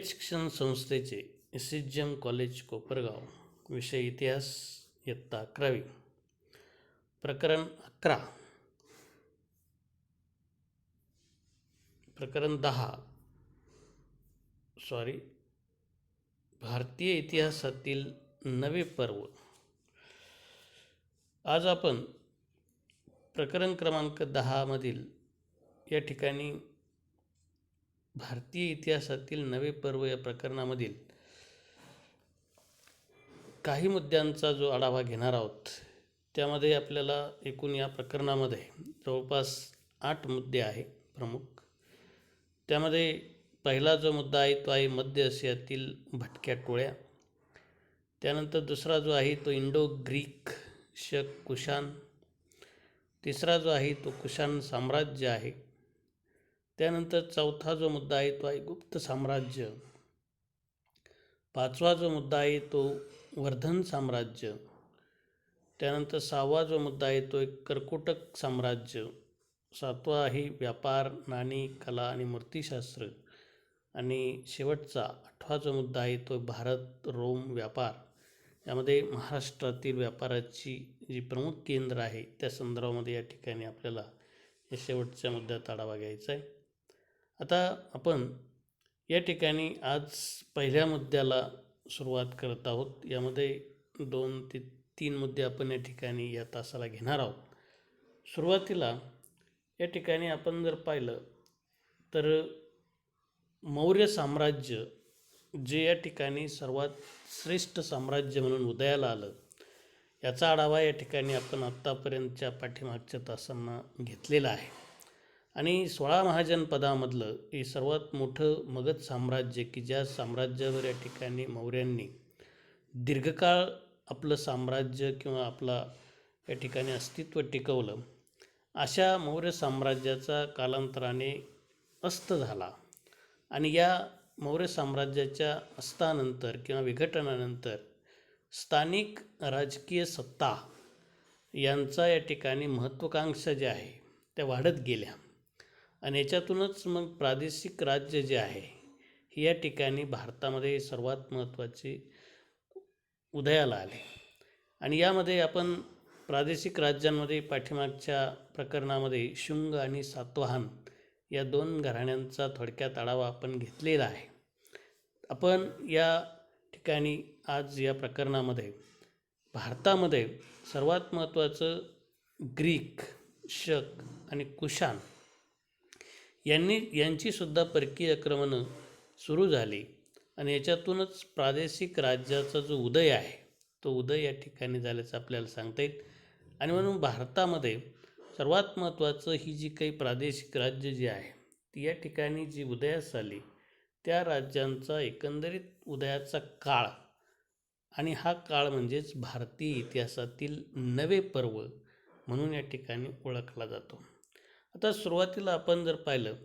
रयत शिक्षण संस्थेचे SHGM college Kopargaon विषय इतिहास इयत्ता 11वी प्रकरण 11 प्रकरण 10 भारतीय इतिहासातील नवे पर्व। आज आपण प्रकरण क्रमांक 10 मधील या ठिकाणी भारतीय इतिहासातील नवे पर्व या प्रकरणामधील काही मुद्द्यांचा जो आढावा घेणार आहोत। त्यामध्ये आपल्याला एकूण या प्रकरणामध्ये जवळपास 8 मुद्दे आहे प्रमुख। त्यामध्ये पहिला जो मुद्दा आहे तो आहे मध्य आशियातील भटक्या टोळ्या। त्यानंतर दुसरा जो आहे तो इंडो ग्रीक शक कुशाण। तिसरा जो आहे तो कुशाण साम्राज्य आहे। त्यानंतर चौथा जो मुद्दा आहे तो आहे गुप्त साम्राज्य। पाचवा जो मुद्दा आहे तो वर्धन साम्राज्य। त्यानंतर सहावा जो मुद्दा आहे तो एक कर्कोटक साम्राज्य। सातवा आहे व्यापार, नाणी, कला आणि मूर्तिशास्त्र। आणि शेवटचा 8वा जो मुद्दा आहे तो भारत रोम व्यापार। यामध्ये महाराष्ट्रातील व्यापाराची जी प्रमुख केंद्र आहे त्या संदर्भामध्ये या ठिकाणी आपल्याला या शेवटच्या मुद्द्यात आढावा घ्यायचा आहे। आता आपण या ठिकाणी आज पहिल्या मुद्द्याला सुरुवात करत आहोत। यामध्ये 2 ते 3 मुद्दे आपण या ठिकाणी या तासाला घेणार आहोत। सुरुवातीला या ठिकाणी आपण जर पाहिलं तर मौर्य साम्राज्य जे या ठिकाणी सर्वात श्रेष्ठ साम्राज्य म्हणून उदयाला आलं, याचा आढावा या ठिकाणी आपण आत्तापर्यंतच्या पाठीमागच्या तासांना घेतलेला आहे। आणि 16 महाजनपदामधलं हे सर्वात मोठं मगध साम्राज्य की ज्या साम्राज्यावर या ठिकाणी मौर्यांनी दीर्घकाळ आपलं साम्राज्य किंवा आपला या ठिकाणी अस्तित्व टिकवलं, अशा मौर्य साम्राज्याचा कालांतराने अस्त झाला। आणि या मौर्य साम्राज्याच्या अस्तानंतर किंवा विघटनानंतर स्थानिक राजकीय सत्ता यांचा या ठिकाणी महत्त्वाकांक्षा ज्या आहे त्या वाढत गेल्या। आणि याच्यातूनच मग प्रादेशिक राज्य जे आहे हे या ठिकाणी भारतामध्ये सर्वात महत्त्वाचे उदयाला आले। आणि यामध्ये आपण प्रादेशिक राज्यांमध्ये पाठीमागच्या प्रकरणामध्ये शुंग आणि सातवाहन या 2 घराण्यांचा थोडक्यात आढावा आपण घेतलेला आहे। आपण या ठिकाणी आज या प्रकरणामध्ये भारतामध्ये सर्वात महत्त्वाचं ग्रीक शक आणि कुशाण यांचीसुद्धा परकीय आक्रमणं सुरू झाली। आणि याच्यातूनच प्रादेशिक राज्याचा जो उदय आहे तो उदय या ठिकाणी झाल्याचं आपल्याला सांगता येईल। आणि म्हणून भारतामध्ये सर्वात महत्त्वाचं ही जी काही प्रादेशिक राज्य जी आहे ती या ठिकाणी जी उदयास आली त्या राज्यांचा एकंदरीत उदयाचा काळ, आणि हा काळ म्हणजेच भारतीय इतिहासातील नवे पर्व म्हणून या ठिकाणी ओळखला जातो। आता सुरुवातीला आपण जर पाहिलं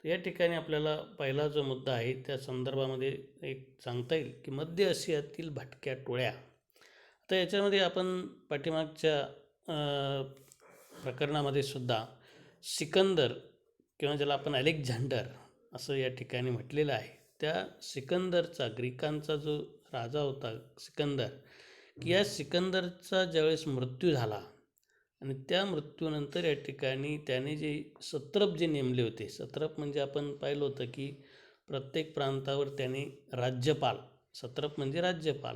तर या ठिकाणी आपल्याला पहिला जो मुद्दा आहे त्या संदर्भामध्ये एक सांगता येईल की मध्य आशियातील भटक्या टोळ्या। आता याच्यामध्ये आपण पाठीमागच्या प्रकरणामध्ये सुद्धा सिकंदर किंवा ज्याला आपण अलेक्झांडर असं या ठिकाणी म्हटलेलं आहे, त्या सिकंदरचा ग्रीकांचा जो राजा होता सिकंदर, की या सिकंदरचा ज्यावेळेस मृत्यू झाला आणि त्या मृत्यूनंतर या ठिकाणी त्याने जे सत्रप जे नेमले होते, सत्रप म्हणजे आपण पाहिलं होतं की प्रत्येक प्रांतावर त्याने राज्यपाल, सत्रप म्हणजे राज्यपाल,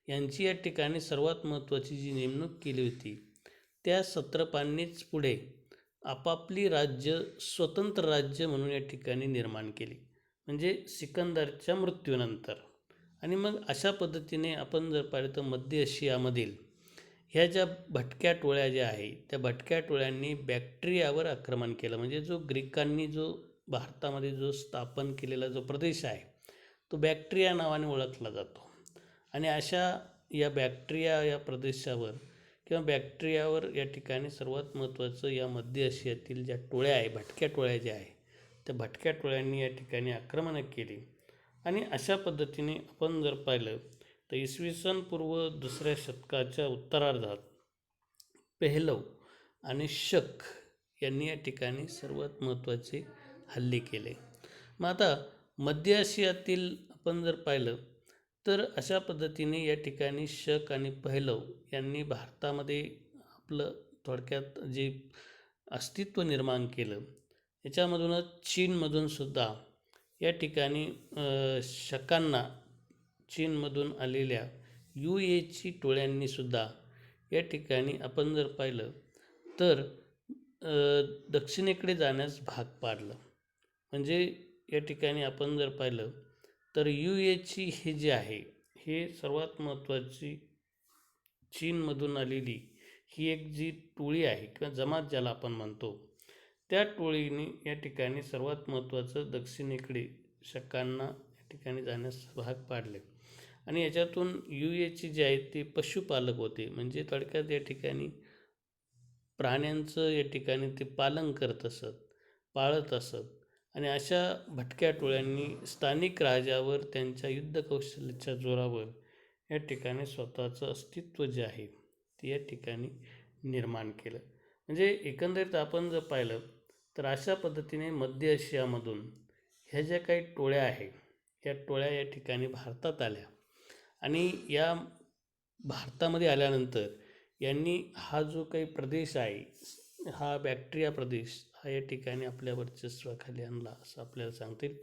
यांची या ठिकाणी सर्वात महत्त्वाची जी नेमणूक केली होती त्या सत्रपांनीच पुढे आपापली राज्य स्वतंत्र राज्य म्हणून या ठिकाणी निर्माण केली, म्हणजे सिकंदरच्या मृत्यूनंतर। आणि मग अशा पद्धतीने आपण जर पाहिलं तर मध्य आशियामधील ह्या ज्या भटक्या टोळ्या ज्या आहे त्या भटक्या टोळ्यांनी बॅक्ट्रियावर आक्रमण केलं, म्हणजे जो ग्रीकांनी जो भारतामध्ये जो स्थापन केलेला जो प्रदेश आहे तो बॅक्ट्रिया नावाने ओळखला जातो। आणि अशा या बॅक्ट्रिया या प्रदेशावर किंवा बॅक्ट्रियावर या ठिकाणी सर्वात महत्त्वाचं या मध्य आशियातील ज्या टोळ्या आहे, भटक्या टोळ्या ज्या आहे त्या भटक्या टोळ्यांनी या ठिकाणी आक्रमणं केली। आणि अशा पद्धतीने आपण जर पाहिलं तर इसवी पूर्व 2ऱ्या शतकाच्या उत्तरार्धात पेहलव आणि शक यांनी या ठिकाणी सर्वात महत्त्वाचे हल्ले केले। मग आता मध्य आशियातील आपण जर पाहिलं तर अशा पद्धतीने या ठिकाणी शक आणि पहलव यांनी भारतामध्ये आपलं थोडक्यात जे अस्तित्व निर्माण केलं. याच्यामधूनच चीनमधून सुद्धा या ठिकाणी शकांना चीनमधून आलेल्या ची टोळ्यांनी सुद्धा या ठिकाणी आपण जर पाहिलं तर दक्षिणेकडे जाण्यास भाग पाडलं. म्हणजे या ठिकाणी आपण जर पाहिलं तर ची हे जे आहे हे सर्वात महत्त्वाची चीनमधून आलेली ही एक जी टोळी आहे किंवा जमात ज्याला आपण म्हणतो, त्या टोळीने या ठिकाणी सर्वात महत्त्वाचं दक्षिणेकडे शकांना या ठिकाणी जाण्यास भाग पाडले. आणि याच्यातून ची जे आहेत ते पशुपालक होते. म्हणजे थोडक्यात या ठिकाणी प्राण्यांचं या ठिकाणी ते पालन करत असत, पाळत असत. आणि अशा भटक्या टोळ्यांनी स्थानिक राजावर त्यांच्या युद्धकौशल्याच्या जोरावर या ठिकाणी स्वतःचं अस्तित्व जे आहे ते या ठिकाणी निर्माण केलं. म्हणजे एकंदरीत आपण जर पाहिलं तर अशा पद्धतीने मध्य आशियामधून ह्या ज्या काही टोळ्या आहे या टोळ्या या ठिकाणी भारतात आल्या. आणि या भारतामध्ये आल्यानंतर यांनी हा जो काही प्रदेश आहे हा बॅक्ट्रिया प्रदेश हा या ठिकाणी आपल्या वर्चस्वाखाली आणला असं आपल्याला सांगता येईल.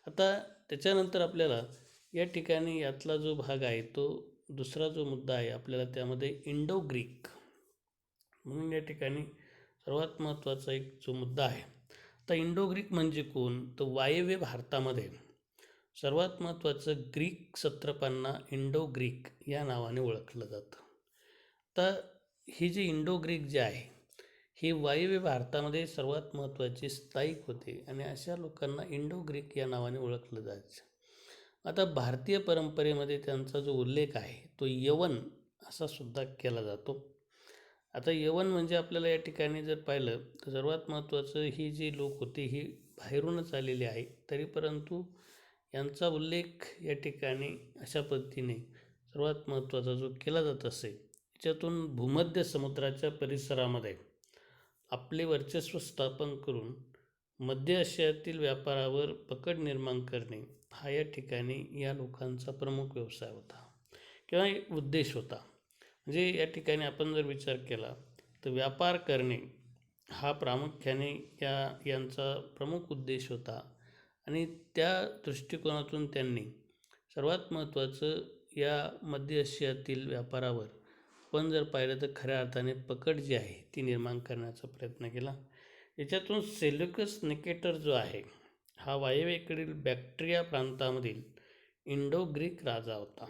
आता त्याच्यानंतर आपल्याला या ठिकाणी यातला जो भाग आहे तो दुसरा जो मुद्दा आहे आपल्याला त्यामध्ये इंडो ग्रीक म्हणून या ठिकाणी सर्वात महत्त्वाचा एक जो मुद्दा आहे. आता इंडो ग्रीक म्हणजे कोण, तर वायव्य भारतामध्ये सर्वात महत्त्वाचं ग्रीक सत्रपांना इंडो ग्रीक या नावाने ओळखलं जातं. तर हे जे इंडो ग्रीक जे आहे हे वायव्य भारतामध्ये सर्वात महत्त्वाचे स्थायिक होते आणि अशा लोकांना इंडो ग्रीक या नावाने ओळखलं जायचं. आता भारतीय परंपरेमध्ये त्यांचा जो उल्लेख आहे तो यवन असा सुद्धा केला जातो. आता यवन म्हणजे आपल्याला या ठिकाणी जर पाहिलं तर सर्वात महत्त्वाचं ही जी लोक होते ही बाहेरूनच आलेली आहे. तरी परंतु यांचा उल्लेख या ठिकाणी अशा पद्धतीने सर्वात महत्त्वाचा जो केला जात असे, याच्यातून भूमध्य समुद्राच्या परिसरामध्ये आपले वर्चस्व स्थापन करून मध्य आशियातील व्यापारावर पकड निर्माण करणे हा या ठिकाणी या लोकांचा प्रमुख व्यवसाय होता किंवा एक उद्देश होता. म्हणजे या ठिकाणी आपण जर विचार केला तर व्यापार करणे हा प्रामुख्याने यांचा प्रमुख उद्देश होता. आणि त्या दृष्टिकोनातून त्यांनी सर्वात महत्त्वाचं या मध्य आशियातील व्यापारावर आपण जर पाहिलं तर खऱ्या अर्थाने पकड जी आहे ती निर्माण करण्याचा प्रयत्न केला. याच्यातून सेल्युकस निकेटर जो आहे हा वायव्येकडील बॅक्ट्रिया प्रांतामधील इंडो ग्रीक राजा होता.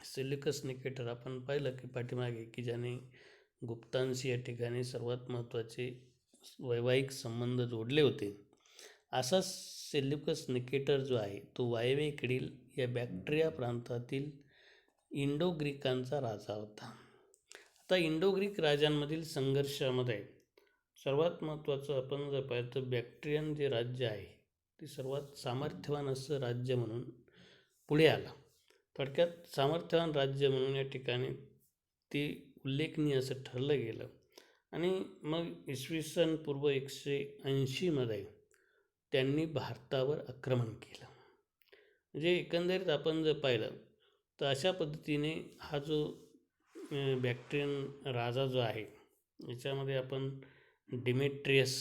सेल्युकस निकेटर आपण पाहिलं की पाठीमागे की ज्याने गुप्तांशी या ठिकाणी सर्वात महत्त्वाचे वैवाहिक संबंध जोडले होते. असा सेल्युकस निकेटर जो आहे तो वायव्येकडील या बॅक्ट्रिया प्रांतातील इंडो ग्रीकांचा राजा होता. आता इंडो ग्रीक राजांमधील संघर्षामध्ये सर्वात महत्त्वाचं आपण जर पाहिलं तर बॅक्ट्रियन जे राज्य आहे ते सर्वात सामर्थ्यवान असं राज्य म्हणून पुढे आलं. थोडक्यात सामर्थ्यवान राज्य म्हणून या ठिकाणी ते उल्लेखनीय असं ठरलं गेलं. आणि मग इसवी सन पूर्व 180मध्ये त्यांनी भारतावर आक्रमण केलं. म्हणजे एकंदरीत आपण जर पाहिलं तर अशा पद्धतीने हा जो बॅक्ट्रियन राजा जो आहे याच्यामध्ये आपण डिमेट्रियस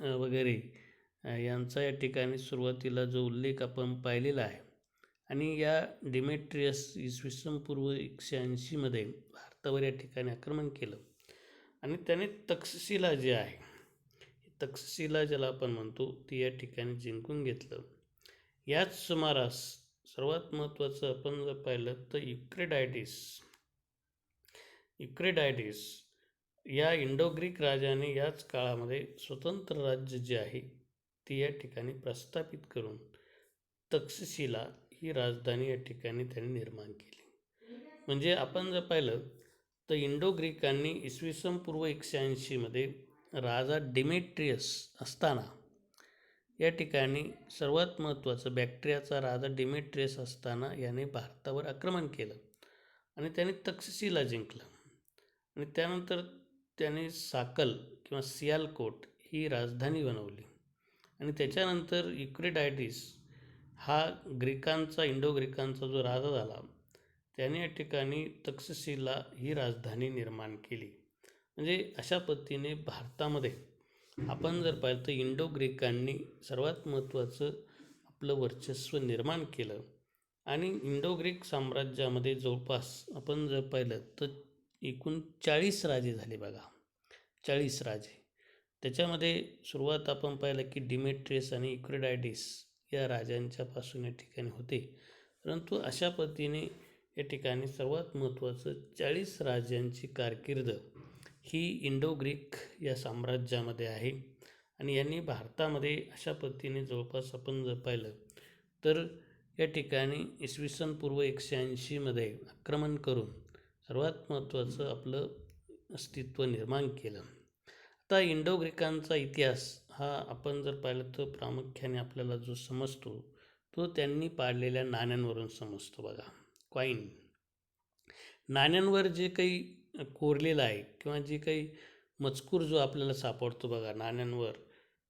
वगैरे यांचा या ठिकाणी सुरुवातीला जो उल्लेख आपण पाहिलेला आहे. आणि या डिमेट्रियस इसवी सन पूर्व 180मध्ये भारतावर या ठिकाणी आक्रमण केलं आणि त्याने तक्षशिला जे आहे तक्षशिला ज्याला आपण म्हणतो ती या ठिकाणी जिंकून घेतलं. याच सुमारास सर्वात महत्त्वाचं आपण जर पाहिलं तर युक्रेडायडिस या इंडो ग्रीक राजाने याच काळामध्ये स्वतंत्र राज्य जे आहे ते या ठिकाणी प्रस्थापित करून तक्षशिला ही राजधानी या ठिकाणी त्यांनी निर्माण केली. म्हणजे आपण जर पाहिलं तर इंडो ग्रीकांनी इसवी सन पूर्व 180मध्ये राजा डिमेट्रियस असताना या ठिकाणी सर्वात महत्त्वाचं बॅक्ट्रियाचा राजा डिमेट्रियस असताना याने भारतावर आक्रमण केलं आणि त्याने तक्षशिला जिंकलं. आणि त्यानंतर त्याने साकल किंवा सियालकोट ही राजधानी बनवली. आणि त्याच्यानंतर युक्रेडायडिस हा इंडो ग्रीकांचा जो राजा झाला त्याने या ठिकाणी तक्षशिला ही राजधानी निर्माण केली. म्हणजे अशा पद्धतीने भारतामध्ये आपण जर पाहिलं तर इंडो ग्रीकांनी सर्वात महत्त्वाचं आपलं वर्चस्व निर्माण केलं. आणि इंडो ग्रीक साम्राज्यामध्ये जवळपास आपण जर पाहिलं तर एकूण 40 राजे झाले बघा. 40 राजे. त्याच्यामध्ये सुरुवात आपण पाहिलं की डिमेट्रियस आणि इक्विडायडिस या राजांच्यापासून या ठिकाणी होते. परंतु अशा पद्धतीने या ठिकाणी सर्वात महत्त्वाचं 40 राजांची कारकीर्द ही इंडो ग्रीक या साम्राज्यामध्ये आहे. आणि यांनी भारतामध्ये अशा पद्धतीने जवळपास आपण जर पाहिलं तर या ठिकाणी इसवी सन पूर्व 180मध्ये आक्रमण करून सर्वात महत्त्वाचं आपलं अस्तित्व निर्माण केलं. आता इंडो ग्रीकांचा इतिहास हा आपण जर पाहिलं तर प्रामुख्याने आपल्याला जो समजतो तो त्यांनी पाडलेल्या नाण्यांवरून समजतो बघा. कॉईन, नाण्यांवर जे काही कोरलेलं आहे किंवा जे काही मजकूर जो आपल्याला सापडतो बघा नाण्यांवर,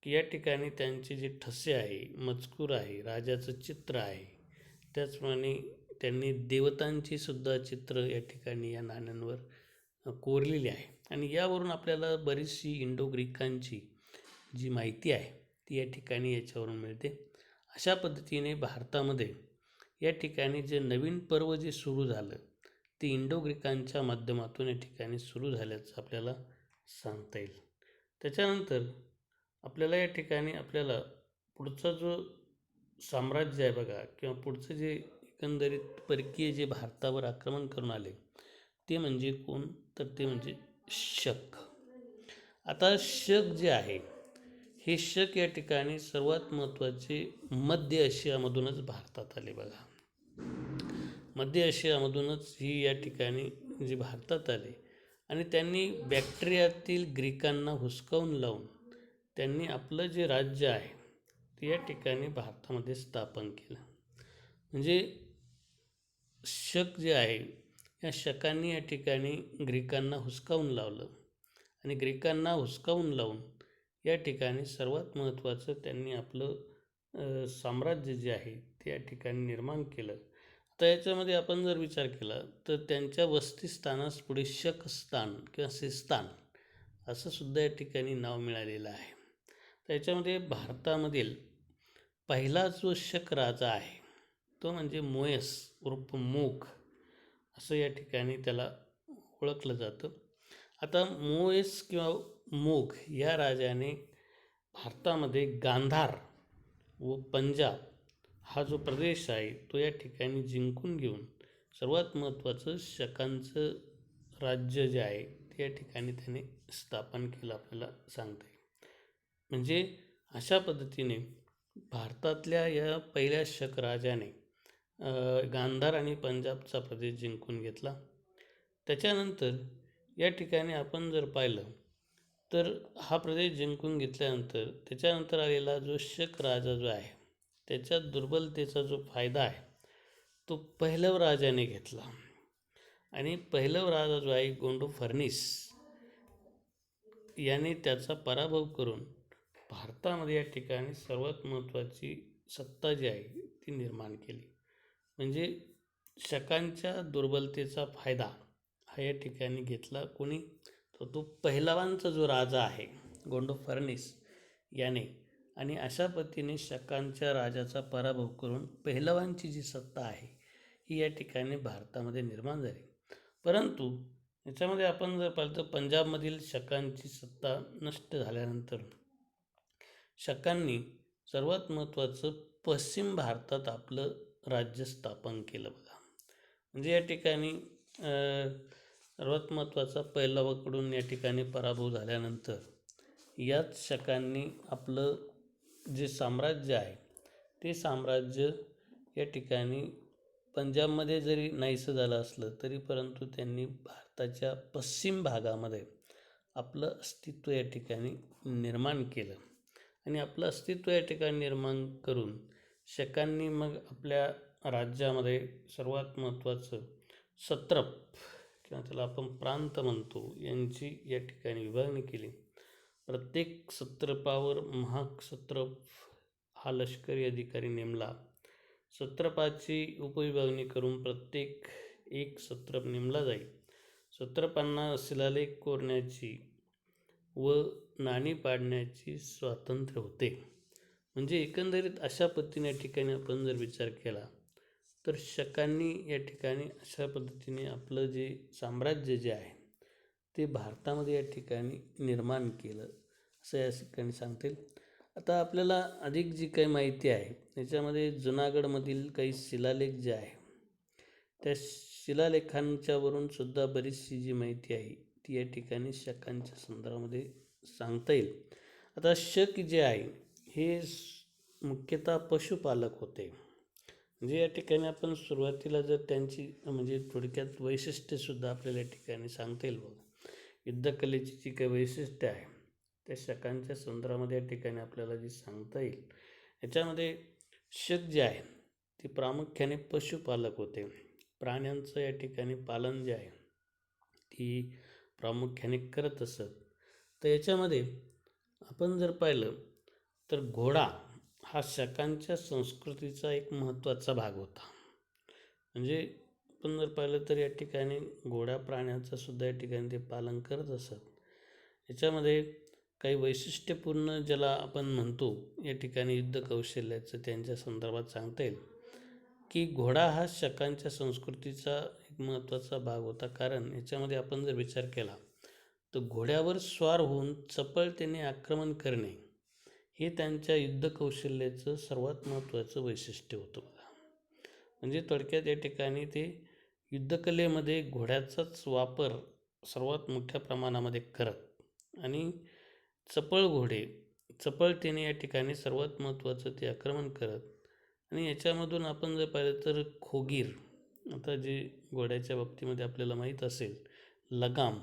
की या ठिकाणी त्यांचे जे ठसे आहे, मजकूर आहे, राजाचं चित्र आहे, त्याचप्रमाणे त्यांनी देवतांची सुद्धा चित्र या ठिकाणी या नाण्यांवर कोरलेली आहे. आणि यावरून आपल्याला बरीचशी इंडो ग्रीकांची जी माहिती आहे ती या ठिकाणी याच्यावरून मिळते. अशा पद्धतीने भारतामध्ये या ठिकाणी जे नवीन पर्व जे सुरू झालं ते इंडो ग्रीकांच्या माध्यमातून या ठिकाणी सुरू झाल्याचं आपल्याला सांगता येईल. त्याच्यानंतर आपल्याला या ठिकाणी आपल्याला पुढचा जो साम्राज्य आहे बघा किंवा पुढचं जे एकंदरीत परकीय जे भारतावर आक्रमण करून आले ते म्हणजे कोण, तर ते म्हणजे शक. आता शक जे आहे हे शक या ठिकाणी सर्वात महत्त्वाचे मध्य आशियामधूनच भारतात आले बघा. मध्य आशियामधूनच ही या ठिकाणी जे भारतात आले आणि त्यांनी बॅक्ट्रियातील ग्रीकांना हुसकावून लावून त्यांनी आपलं जे राज्य आहे ते या ठिकाणी भारतामध्ये स्थापन केलं. म्हणजे शक जे आहे या शकांनी या ठिकाणी ग्रीकांना हुसकावून लावलं आणि ग्रीकांना हुसकावून लावून या ठिकाणी सर्वात महत्त्वाचं त्यांनी आपलं साम्राज्य जे आहे ते या ठिकाणी निर्माण केलं. आता याच्यामध्ये आपण जर विचार केला तर त्यांच्या वसतिस्थानास पुढे शकस्तान किंवा सिस्तान असं सुद्धा या ठिकाणी नाव मिळालेलं आहे. त्याच्यामध्ये भारतामधील पहिला जो शक राजा आहे तो म्हणजे मोयस उर्फ मूग असं या ठिकाणी त्याला ओळखलं जातं. आता मोयस किंवा मूग या राजाने भारतामध्ये गांधार व पंजाब हा जो प्रदेश आहे तो या ठिकाणी जिंकून घेऊन सर्वात महत्त्वाचं शकांचं राज्य जे आहे ते या ठिकाणी त्याने स्थापन केलं आपल्याला सांगता येईल. म्हणजे अशा पद्धतीने भारतातल्या या पहिल्या शक राजाने गांधार आणि पंजाबचा प्रदेश जिंकून घेतला. त्याच्यानंतर या ठिकाणी आपण जर पाहिलं तर हा प्रदेश जिंकून घेतल्यानंतर त्याच्यानंतर आलेला जो शक राजा जो आहे त्याच्या दुर्बलतेचा जो फायदा आहे तो पहिलव राजाने घेतला. आणि पहिलव राजा जो आहे गोंडो फर्निस याने त्याचा पराभव करून भारतामध्ये या ठिकाणी सर्वात महत्त्वाची सत्ता जी आहे ती निर्माण केली. म्हणजे शकांच्या दुर्बलतेचा फायदा हा या ठिकाणी घेतला कोणी, तर तो पहिलवांचा जो राजा आहे गोंडो फर्निस याने. आणि अशा पद्धतीने शकांच्या राजाचा पराभव करून पहिलवांची जी सत्ता आहे ही या ठिकाणी भारतामध्ये निर्माण झाली. परंतु याच्यामध्ये आपण जर पाहिलं तर पंजाबमधील शकांची सत्ता नष्ट झाल्यानंतर शकांनी सर्वात महत्त्वाचं पश्चिम भारतात आपलं राज्य स्थापन केलं बघा. म्हणजे या ठिकाणी सर्वात महत्त्वाचा पहिलवाकडून या ठिकाणी पराभव झाल्यानंतर याच शकांनी आपलं जे साम्राज्य आहे ते साम्राज्य या ठिकाणी पंजाबमध्ये जरी नाहीसं झालं असलं तरी परंतु त्यांनी भारताच्या पश्चिम भागामध्ये आपलं अस्तित्व या ठिकाणी निर्माण केलं. आणि आपलं अस्तित्व या ठिकाणी निर्माण करून शकांनी मग आपल्या राज्यामध्ये सर्वात महत्त्वाचं सत्रप किंवा त्याला आपण प्रांत म्हणतो यांची या ठिकाणी विभागणी केली. प्रत्येक सत्रपावर महासत्रप हा लष्करी अधिकारी नेमला सत्रपाची उपविभागणी करून प्रत्येक एक सत्र नेमला जाईल. सत्रपांना शिलालेख कोरण्याची व नाणी पाडण्याची स्वातंत्र्य होते. म्हणजे एकंदरीत अशा पद्धतीने या ठिकाणी आपण जर विचार केला तर शकांनी या ठिकाणी अशा पद्धतीने आपलं जे साम्राज्य जे आहे ते भारतामध्ये या ठिकाणी निर्माण केलं असं या ठिकाणी सांगता येईल. आता आपल्याला अधिक जी काही माहिती आहे त्याच्यामध्ये जुनागडमधील काही शिलालेख जे आहे त्या शिलालेखांच्यावरून सुद्धा बरीचशी जी माहिती आहे ती या ठिकाणी शकांच्या संदर्भामध्ये सांगता येईल. आता शक जे आहे हे मुख्यतः पशुपालक होते. म्हणजे या ठिकाणी आपण सुरुवातीला जर त्यांची म्हणजे थोडक्यात वैशिष्ट्यसुद्धा आपल्याला या ठिकाणी सांगता येईल. बघा, युद्धकलेची जी काही वैशिष्ट्य आहे त्या शकांच्या संदर्भामध्ये या ठिकाणी आपल्याला जी सांगता येईल याच्यामध्ये शक जे आहे ते प्रामुख्याने पशुपालक होते. प्राण्यांचं या ठिकाणी पालन जे आहे ती प्रामुख्याने करत असत. तर याच्यामध्ये आपण जर पाहिलं तर घोडा हा शकांच्या संस्कृतीचा एक महत्त्वाचा भाग होता. म्हणजे आपण जर पाहिलं तर या ठिकाणी घोड्या प्राण्याचं सुद्धा या ठिकाणी ते पालन करत असत. याच्यामध्ये काही वैशिष्ट्यपूर्ण ज्याला आपण म्हणतो या ठिकाणी युद्ध कौशल्याचं त्यांच्या संदर्भात सांगता येईल की घोडा हा शकांच्या संस्कृतीचा एक महत्त्वाचा भाग होता. कारण याच्यामध्ये आपण जर विचार केला तर घोड्यावर स्वार होऊन चपळतेने आक्रमण करणे हे त्यांच्या युद्ध कौशल्याचं सर्वात महत्त्वाचं वैशिष्ट्य होतं. म्हणजे थोडक्यात या ठिकाणी ते युद्धकलेमध्ये घोड्याचाच वापर सर्वात मोठ्या प्रमाणामध्ये करत आणि चपळतेने या ठिकाणी सर्वात महत्त्वाचं ते आक्रमण करत. आणि याच्यामधून आपण जर पाहिलं तर खोगीर, आता जे घोड्याच्या बाबतीमध्ये आपल्याला माहीत असेल लगाम,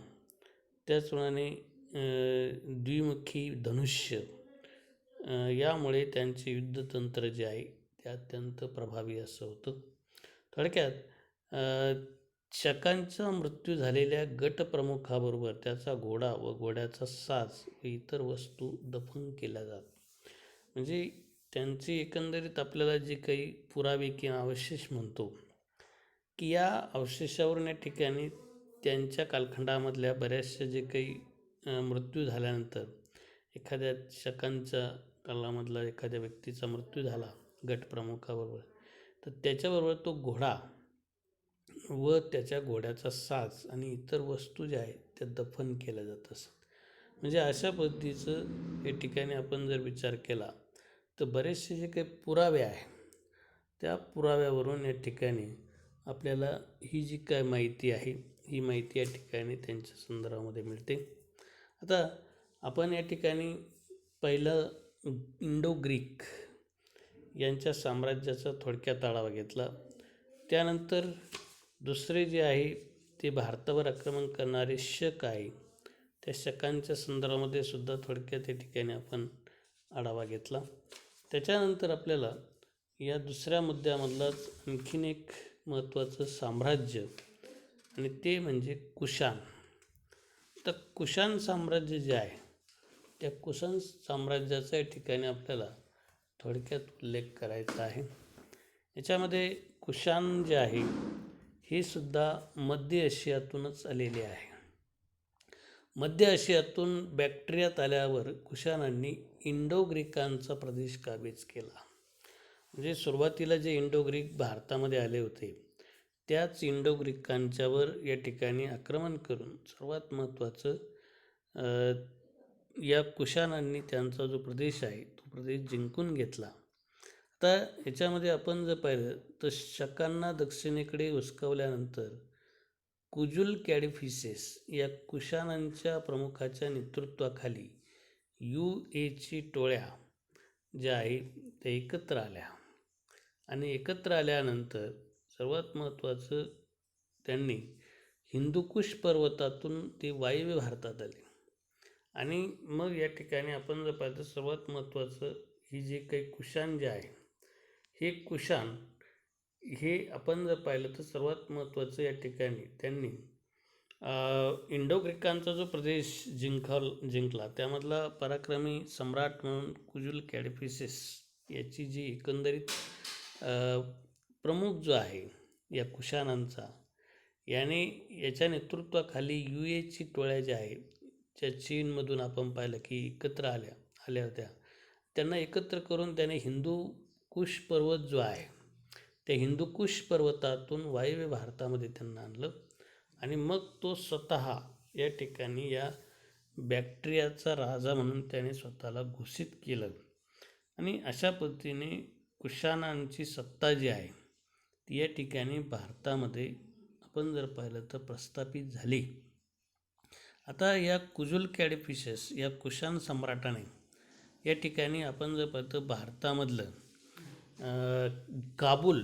त्याचप्रमाणे द्विमुखी धनुष्य, यामुळे त्यांचे युद्धतंत्र जे आहे ते अत्यंत प्रभावी असं होतं. थोडक्यात शकांचा मृत्यू झालेल्या गटप्रमुखाबरोबर त्याचा घोडा व घोड्याचा साज व इतर वस्तू दफन केल्या जात. म्हणजे त्यांची एकंदरीत आपल्याला जे काही पुरावे किंवा अवशेष म्हणतो की या अवशेषावरून या ठिकाणी त्यांच्या कालखंडामधल्या बऱ्याचशा जे काही मृत्यू झाल्यानंतर एखाद्या शकांच्या कालामधला एखाद्या व्यक्तीचा मृत्यू झाला गटप्रमुखाबरोबर तर त्याच्याबरोबर तो घोडा व त्याच्या घोड्याचा साज आणि इतर वस्तू ज्या आहेत त्या दफन केल्या जात असत. म्हणजे अशा पद्धतीचं या ठिकाणी आपण जर विचार केला तर बरेचसे जे काही पुरावे आहे त्या पुराव्यावरून या ठिकाणी आपल्याला ही जी काय माहिती आहे ही माहिती या ठिकाणी त्यांच्या संदर्भामध्ये मिळते. आता आपण या ठिकाणी पहिलं इंडो ग्रीक यांच्या साम्राज्याचा थोडक्यात आढावा घेतला. त्यानंतर दुसरे जे आहे ते भारतावर आक्रमण करणारे शक आहे त्या शकांच्या संदर्भामध्ये सुद्धा थोडक्यात या ठिकाणी आपण आढावा घेतला. त्याच्यानंतर आपल्याला या दुसऱ्या मुद्द्यामधलाच आणखीन एक महत्त्वाचं साम्राज्य आणि ते म्हणजे कुशाण. तर कुशाण साम्राज्य जे आहे त्या कुशाण साम्राज्याचा या ठिकाणी आपल्याला थोडक्यात उल्लेख करायचा आहे. याच्यामध्ये कुशाण जे आहे हे सुद्धा मध्य आशियातूनच आलेले आहे. मध्य आशियातून बॅक्ट्रियात आल्यावर कुशाणांनी इंडो ग्रीकांचा प्रदेश काबीज केला. म्हणजे सुरुवातीला जे इंडो ग्रीक भारतामध्ये आले होते त्याच इंडो ग्रीकांच्यावर या ठिकाणी आक्रमण करून सर्वात महत्त्वाचं या कुशाणांनी त्यांचा जो प्रदेश आहे तो प्रदेश जिंकून घेतला. आता याच्यामध्ये आपण जर पाहिलं तर शकांना दक्षिणेकडे हुसकावल्यानंतर कुजुल कॅडिफिसेस या कुशाणांच्या प्रमुखाच्या नेतृत्वाखाली ची टोळ्या ज्या आहेत त्या एकत्र आल्या आणि एकत्र आल्यानंतर सर्वात महत्त्वाचं त्यांनी हिंदुकुश पर्वतातून ते वायव्य भारतात आले. आणि मग या ठिकाणी आपण जर पाहिलं तर सर्वात महत्त्वाचं ही जे काही कुशाण जे आहे हे कुशाण हे आपण जर पाहिलं तर सर्वात महत्त्वाचं या ठिकाणी त्यांनी इंडो ग्रीकांचा जो प्रदेश जिंकला त्यामधला पराक्रमी सम्राट म्हणून कुजुल कॅडिफिसेस याची जी एकंदरीत प्रमुख जो आहे या कुशाणांचा, याच्या नेतृत्वाखाली UAची टोळ्या ज्या आहे, ज्या चीनमधून आपण पाहिलं की एकत्र आल्या होत्या, त्यांना एकत्र करून त्याने हिंदू कुश पर्वत जो आहे, त्या हिंदू कुश पर्वतातून वायव्य भारतामध्ये त्यांना आणलं आणि मग तो स्वतः या ठिकाणी या बॅक्ट्रियाचा राजा म्हणून त्याने स्वतःला घोषित केलं. आणि अशा पद्धतीने कुशाणांची सत्ता जी आहे ती या ठिकाणी भारतामध्ये आपण जर पाहिलं तर प्रस्थापित झाली. आता या कुजुल कॅडफिसेस या कुशाण सम्राटाने या ठिकाणी आपण जर पाहिलं तर भारतामधलं काबूल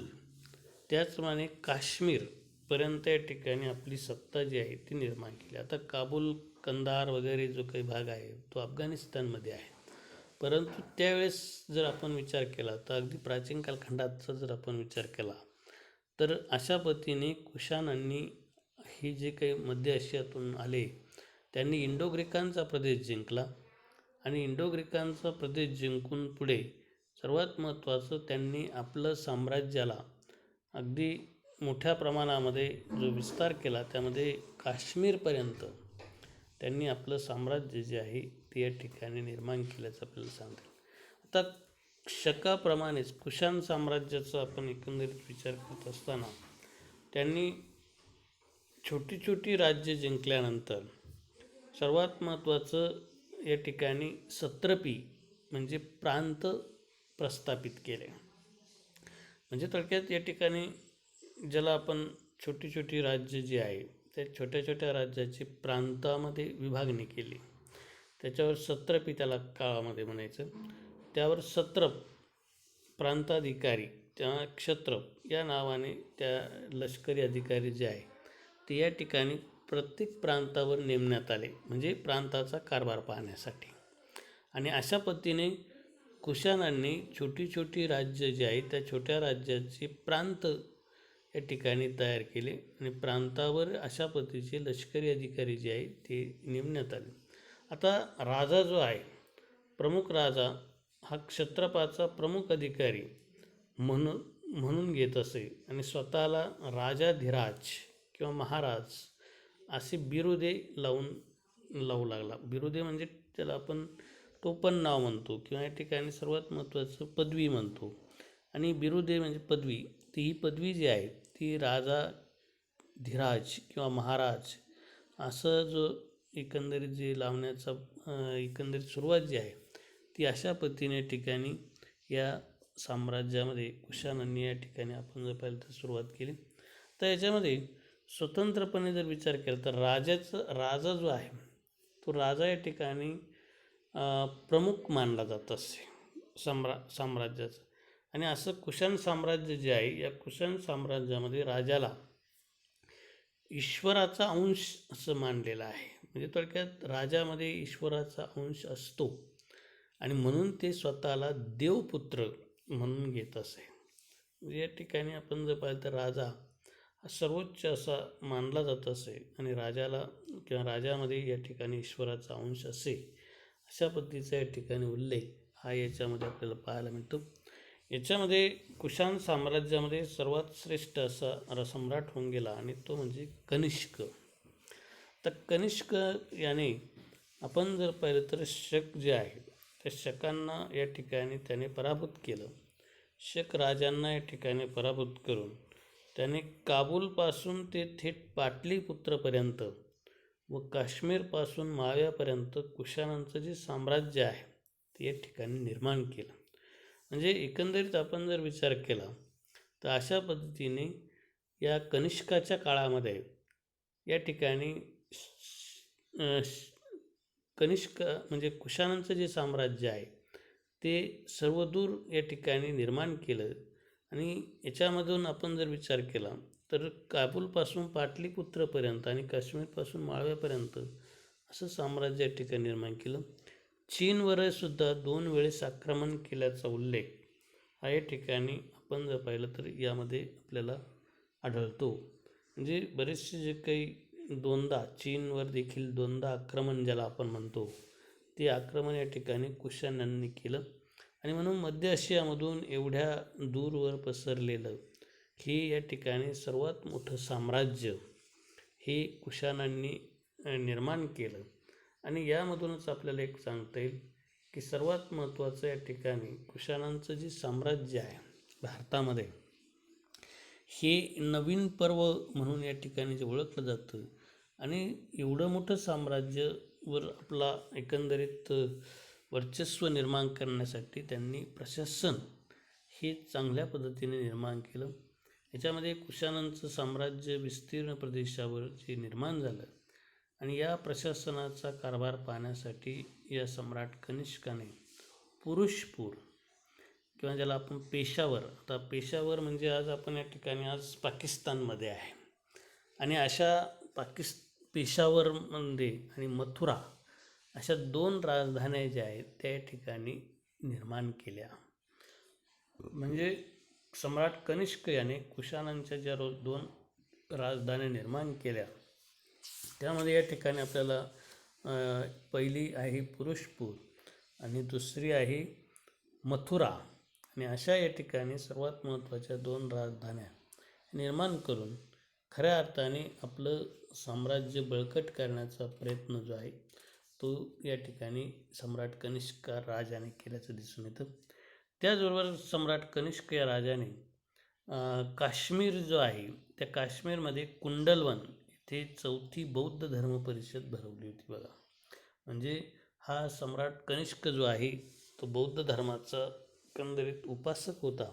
त्याचप्रमाणे काश्मीरपर्यंत या ठिकाणी आपली सत्ता जी आहे ती निर्माण केली. आता काबूल, कंदार वगैरे जो काही भाग आहे तो अफगाणिस्तानमध्ये आहे, परंतु त्यावेळेस जर आपण विचार केला तर अगदी प्राचीन कालखंडाचा जर आपण विचार केला तर अशा पद्धतीने कुशाणांनी हे जे काही मध्य आशियातून आले त्यांनी इंडो ग्रीकांचा प्रदेश जिंकला आणि इंडो ग्रीकांचा प्रदेश जिंकून पुढे सर्वात महत्त्वाचं त्यांनी आपलं साम्राज्याला अगदी मोठ्या प्रमाणामध्ये जो विस्तार केला त्यामध्ये काश्मीरपर्यंत त्यांनी आपलं साम्राज्य जे आहे ते या ठिकाणी निर्माण केल्याचं आपल्याला सांगते. आता शकाप्रमाणेच कुशाण साम्राज्याचा आपण एकंदरीत विचार करत असताना त्यांनी छोटी छोटी राज्य जिंकल्यानंतर सर्वात महत्त्वाचं या ठिकाणी सत्रपी म्हणजे प्रांत प्रस्थापित केले. म्हणजे थोडक्यात या ठिकाणी ज्याला आपण छोटी छोटी राज्य जी आहे त्या छोट्या छोट्या राज्याची प्रांतामध्ये विभागणी केली. त्याच्यावर सत्रपी त्याला काळामध्ये म्हणायचं. त्यावर सत्रप प्रांताधिकारी त्या क्षत्रप या नावाने त्या लष्करी अधिकारी जे आहे ते या ठिकाणी प्रत्येक प्रांतावर नेमण्यात आले, म्हणजे प्रांताचा कारभार पाहण्यासाठी. आणि अशा पद्धतीने कुशाणांनी छोटी छोटी राज्य जी आहेत त्या छोट्या राज्याचे प्रांत या ठिकाणी तयार केले आणि प्रांतावर अशा पद्धतीचे लष्करी अधिकारी जे आहेत ते नेमण्यात आले. आता राजा जो आहे, प्रमुख राजा हा क्षत्रपाचा प्रमुख अधिकारी म्हणून घेत असे आणि स्वतःला राजाधिराज किंवा महाराज असे बिरुदे लावू लागला. बिरुदे म्हणजे त्याला आपण टोपण नाव म्हणतो किंवा या ठिकाणी सर्वात महत्त्वाचं पदवी म्हणतो. आणि बिरुदे म्हणजे पदवी, ती ही पदवी जी आहे ती राजाधिराज किंवा महाराज असं जो एकंदरीत जे लावण्याचा एकंदरीत सुरुवात जी आहे ती अशा पद्धतीने ठिकाणी या साम्राज्यामध्ये कुशाणांनी या ठिकाणी आपण जर पाहिलं तर सुरुवात केली. तर याच्यामध्ये स्वतंत्रपणे जर विचार केला तर राजा जो आहे तो राजा या ठिकाणी प्रमुख मानला जात असे साम्राज्याचं. आणि असं कुशाण साम्राज्य जे आहे या कुशाण साम्राज्यामध्ये राजाला ईश्वराचा अंश असं मानलेलं आहे. म्हणजे थोडक्यात राजामध्ये ईश्वराचा अंश असतो आणि म्हणून ते स्वतःला देवपुत्र म्हणून घेत असे. म्हणजे या ठिकाणी आपण जर पाहिलं तर राजा हा सर्वोच्च असा मानला जात असे आणि राजाला किंवा राजामध्ये या ठिकाणी ईश्वराचा अंश असे, अशा पद्धतीचा या ठिकाणी उल्लेख हा याच्यामध्ये आपल्याला पाहायला मिळतो. याच्यामध्ये कुशाण साम्राज्यामध्ये सर्वात श्रेष्ठ असा सम्राट होऊन गेला आणि तो म्हणजे कनिष्क. तर कनिष्क याने आपण जर पाहिलं तर शक जे आहे त्या शकांना या ठिकाणी त्याने पराभूत केलं. शक राजांना या ठिकाणी पराभूत करून त्याने काबूलपासून ते थेट पाटलीपुत्रपर्यंत व काश्मीरपासून माळव्यापर्यंत कुशाणांचं जे साम्राज्य आहे ते या ठिकाणी निर्माण केलं. म्हणजे एकंदरीत आपण जर विचार केला तर अशा पद्धतीने या कनिष्काच्या काळामध्ये या ठिकाणी कनिष्क म्हणजे कुशाणांचं जे साम्राज्य आहे ते सर्वदूर या ठिकाणी निर्माण केलं. आणि याच्यामधून आपण जर विचार केला तर काबूलपासून पाटलीपुत्रपर्यंत आणि काश्मीरपासून माळव्यापर्यंत असं साम्राज्य या ठिकाणी निर्माण केलं. चीनवर सुद्धा 2 वेळेस आक्रमण केल्याचा उल्लेख हा या ठिकाणी आपण जर पाहिलं तर यामध्ये आपल्याला आढळतो. म्हणजे बरेचसे जे काही दोनदा चीनवर देखील 2दा आक्रमण ज्याला आपण म्हणतो ते आक्रमण या ठिकाणी कुशाणांनी केलं. आणि म्हणून मध्य आशियामधून एवढ्या दूरवर पसरलेलं हे या ठिकाणी सर्वात मोठं साम्राज्य हे कुशाणांनी निर्माण केलं. आणि यामधूनच आपल्याला एक सांगता येईल की सर्वात महत्त्वाचं या ठिकाणी कुशाणांचं जे साम्राज्य आहे भारतामध्ये, हे नवीन पर्व म्हणून या ठिकाणी जे ओळखलं जातं. आणि एवढं मोठं साम्राज्यावर आपला एकंदरीत वर्चस्व निर्माण करण्यासाठी त्यांनी प्रशासन हे चांगल्या पद्धतीने निर्माण केलं. याच्यामध्ये कुशाणांचं साम्राज्य विस्तीर्ण प्रदेशावर जे निर्माण झालं आणि या प्रशासनाचा कारभार पाहण्यासाठी या सम्राट कनिष्काने पुरुषपूर किंवा ज्याला आपण पेशावर, आता पेशावर म्हणजे आज आपण या ठिकाणी आज पाकिस्तानमध्ये आहे, आणि अशा पेशावरमध्ये आणि मथुरा अशा 2 राजधान्या ज्या आहेत त्या ठिकाणी निर्माण केल्या. म्हणजे सम्राट कनिष्क याने कुशाणांच्या ज्या 2 राजधान्या निर्माण केल्या त्यामध्ये या ठिकाणी आपल्याला पहिली आहे पुरुषपूर आणि दुसरी आहे मथुरा. आणि अशा या ठिकाणी सर्वात महत्त्वाच्या 2 राजधान्या निर्माण करून खऱ्या अर्थाने आपलं साम्राज्य बळकट करण्याचा प्रयत्न जो आहे तो या ठिकाणी सम्राट कनिष्क राजाने केल्याचं दिसून येतं. त्याचबरोबर सम्राट कनिष्क या राजाने काश्मीर जो आहे त्या काश्मीरमध्ये कुंडलवन इथे 4थी बौद्ध धर्म परिषद भरवली होती बघा. म्हणजे हा सम्राट कनिष्क जो आहे तो बौद्ध धर्माचा एकंदरीत उपासक होता.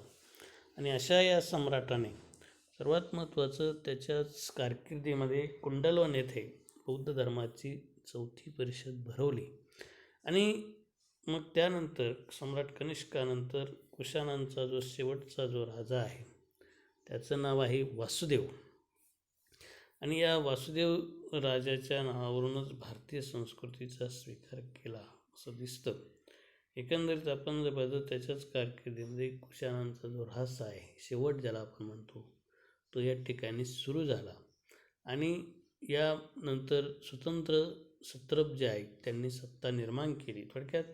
आणि अशा या सम्राटाने सर्वात महत्त्वाचं त्याच्याच कारकिर्दीमध्ये कुंडलवन येथे बौद्ध धर्माची 4थी परिषद भरवली. आणि मग त्यानंतर सम्राट कनिष्कानंतर कुशाणांचा जो शेवटचा जो राजा आहे त्याचं नाव आहे वासुदेव. आणि या वासुदेव राजाच्या नावावरूनच भारतीय संस्कृतीचा स्वीकार केला असं दिसतं. एकंदरीत आपण जर बघतो त्याच्याच कारकिर्दीमध्ये कुशाणांचा जो ऱ्हास आहे, शेवट ज्याला आपण म्हणतो, तो या ठिकाणी सुरू झाला. आणि यानंतर स्वतंत्र सत्रप जे आहेत त्यांनी सत्ता निर्माण केली. थोडक्यात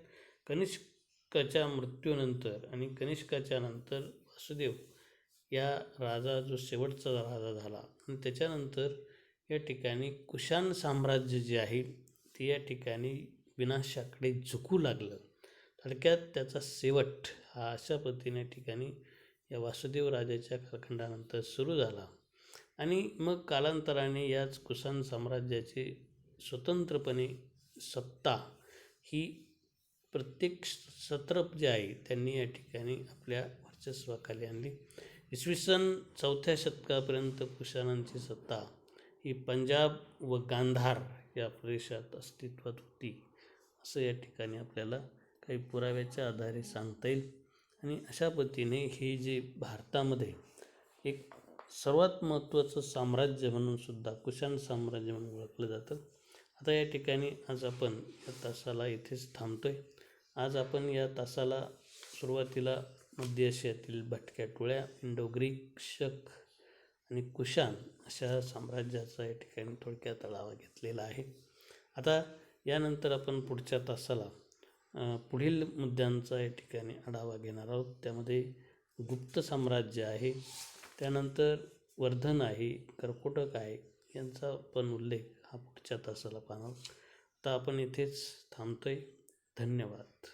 कनिष्काच्या मृत्यूनंतर आणि कनिष्काच्या नंतर वासुदेव या राजा जो शेवटचा राजा झाला आणि त्याच्यानंतर या ठिकाणी कुशाण साम्राज्य जे आहे ते या ठिकाणी विनाशाकडे झुकू लागलं. थोडक्यात त्याचा शेवट हा अशा पद्धतीने या ठिकाणी या वासुदेव राजाच्या कालखंडानंतर सुरू झाला. आणि मग कालांतराने याच कुशाण साम्राज्याचे स्वतंत्रपणे सत्ता ही प्रत्येक सत्रप जे आहे त्यांनी या ठिकाणी आपल्या वर्चस्वाखाली आणली. इसवी सन 4थ्या शतकापर्यंत कुशाणांची सत्ता ही पंजाब व गांधार या प्रदेशात अस्तित्वात होती असं या ठिकाणी आपल्याला काही पुराव्याच्या आधारे सांगता येईल. आणि अशा पद्धतीने हे जे भारतामध्ये एक सर्वात महत्त्वाचं साम्राज्य म्हणून सुद्धा कुशाण साम्राज्य म्हणून ओळखलं जातं. आता या ठिकाणी आज आपण या तासाला इथेच थांबतोय. आज आपण या तासाला सुरुवातीला मध्य आशियातील भटक्या टोळ्या, इंडो ग्रीक, शक आणि कुशाण अशा साम्राज्याचा या ठिकाणी थोडक्यात आढावा घेतलेला आहे. आता यानंतर आपण पुढच्या तासाला पुढील मुद्द्यांचा या ठिकाणी आढावा घेणार आहोत. त्यामध्ये गुप्त साम्राज्य आहे, त्यानंतर वर्धन आहे, कर्कोटक आहे, यांचा पण उल्लेख हा पुढच्या तासाला पाहणार. आता आपण इथेच थांबतोय. धन्यवाद.